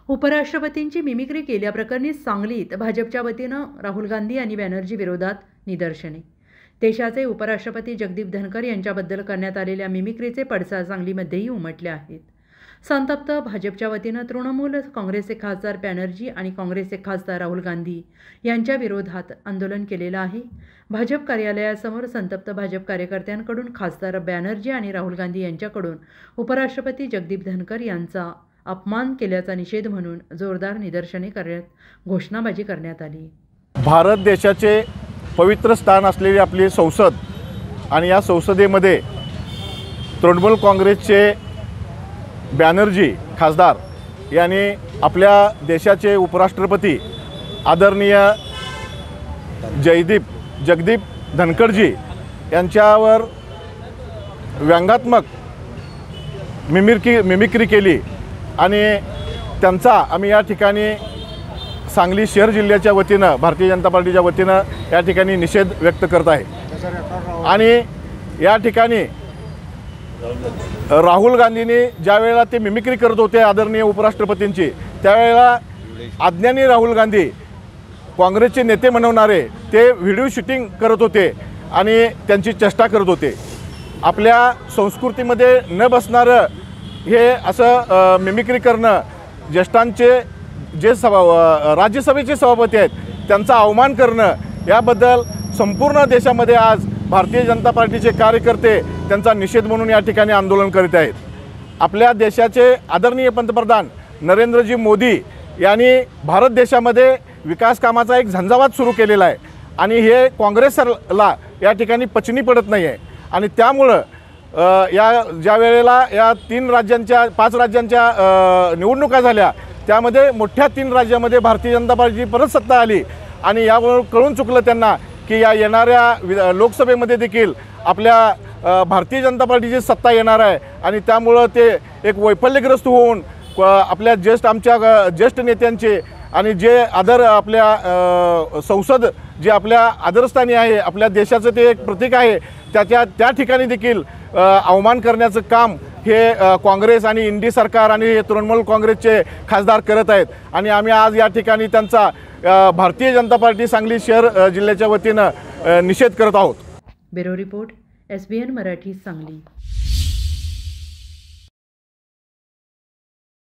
उपराष्ट्रपतींची mimicry केल्याप्रकरणी सांगलीत भाजपच्या वतीनं राहुल गांधी आणि बॅनर्जी विरोधात निदर्शने। देशाचे उपराष्ट्रपती जगदीप धनकर यांच्याबद्दल करण्यात आलेल्या मिमिक्रीचे पडसाद सांगलीमध्येही उमटले आहेत। संतप्त भाजपच्या वतीनं तृणमूल काँग्रेसचे खासदार बॅनर्जी आणि काँग्रेसचे खासदार राहुल गांधी यांच्या विरोधात आंदोलन केलेलं आहे। भाजप कार्यालयासमोर संतप्त भाजप कार्यकर्त्यांकडून खासदार बॅनर्जी आणि राहुल गांधी यांच्याकडून उपराष्ट्रपती जगदीप धनकर यांचा अपमान केल्याचा निषेध म्हणून जोरदार निदर्शने करण्यात घोषणाबाजी करण्यात आली। भारत देशाचे पवित्र स्थान असलेली आपली संसद आणि या संसदेमध्ये तृणमूल काँग्रेसचे बॅनर्जी खासदार यांनी आपल्या देशाचे उपराष्ट्रपती आदरणीय जगदीप धनकरजी यांच्यावर व्यंगात्मक मिमिक्री केली आणि त्यांचा आम्ही या ठिकाणी सांगली शहर जिल्ह्याच्या वतीनं भारतीय जनता पार्टीच्या वतीनं या ठिकाणी निषेध व्यक्त करत आहे। आणि या ठिकाणी राहुल गांधींनी ज्या वेळेला ते मिमिक्री करत होते आदरणीय उपराष्ट्रपतींची, त्यावेळेला अज्ञानी राहुल गांधी काँग्रेसचे नेते म्हणवणारे ते व्हिडिओ शूटिंग करत होते आणि त्यांची चेष्टा करत होते। आपल्या संस्कृतीमध्ये न बसणारं हे असं मिमिक्री करणं, ज्येष्ठांचे जे राज्यसभेचे सभापती आहेत त्यांचा अवमान करणं, याबद्दल संपूर्ण देशामध्ये आज भारतीय जनता पार्टीचे कार्यकर्ते त्यांचा निषेध म्हणून या ठिकाणी आंदोलन करीत आहेत। आपल्या देशाचे आदरणीय पंतप्रधान नरेंद्रजी मोदी यांनी भारत देशामध्ये विकास कामाचा एक झंझावात सुरू केलेला आहे आणि हे काँग्रेसला या ठिकाणी पचनी पडत नाही आहे। आणि त्यामुळं या ज्या वेळेला या 5 राज्यांच्या निवडणुका झाल्या, त्यामध्ये मोठ्या 3 राज्यामध्ये भारतीय जनता पार्टीची परत सत्ता आली आणि यावरून कळून चुकलं त्यांना की या येणाऱ्या लोकसभेमध्ये देखील आपल्या भारतीय जनता पार्टीची सत्ता येणार आहे। आणि त्यामुळं ते एक वैफल्यग्रस्त होऊन आपल्या ज्येष्ठ नेत्यांचे आणि जे आपल्या संसद जे आपल्या आदरस्थानी आहे, आपल्या देशाचं ते एक प्रतीक आहे, त्या ठिकाणी देखील अवमान करण्याचं काम हे काँग्रेस आणि इंडी सरकार आणि तृणमूल काँग्रेसचे खासदार करत आहेत। आणि आम्ही आज या ठिकाणी त्यांचा भारतीय जनता पार्टी सांगली शहर जिल्ह्याच्या वतीनं निषेध करत आहोत। Bureau report, SBN Marathi, Sangli.